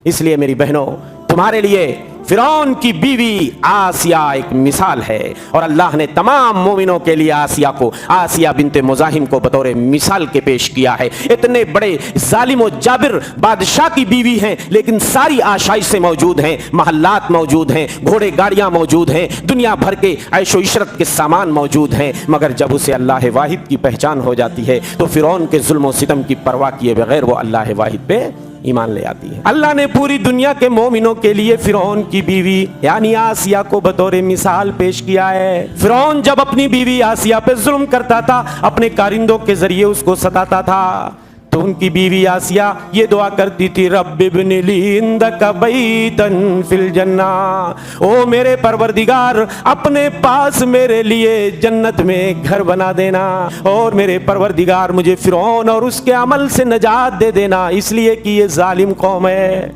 इसलिए मेरी बहनों, तुम्हारे लिए फिरौन की बीवी आसिया एक मिसाल है, और अल्लाह ने तमाम मोमिनों के लिए आसिया बिनते मुज़ाहिम को बतौर मिसाल के पेश किया है। इतने बड़े जालिम और जाबिर बादशाह की बीवी हैं, लेकिन सारी आशाइशें मौजूद हैं, महल्लात मौजूद हैं, घोड़े गाड़ियां मौजूद हैं, दुनिया भर के ऐशो इशरत के सामान मौजूद हैं, मगर जब उसे अल्लाह वाहिद की पहचान हो जाती है तो फिरौन के जुल्म और सितम की परवाह किए बगैर वो अल्लाह वाहिद पे ईमान ले आती है। अल्लाह ने पूरी दुनिया के मोमिनों के लिए फिरौन की बीवी यानी आसिया को बतौर मिसाल पेश किया है। फिरौन जब अपनी बीवी आसिया पे जुल्म करता था, अपने कारिंदों के जरिए उसको सताता था, तो उनकी बीवी आसिया ये दुआ करती थी, रब्बि इब्नि ली इंदक बैतन फिल जन्ना, ओ मेरे परवरदिगार अपने पास मेरे लिए जन्नत में घर बना देना, और मेरे परवरदिगार मुझे फिरौन और उसके अमल से नजात दे देना, इसलिए कि ये जालिम कौम है।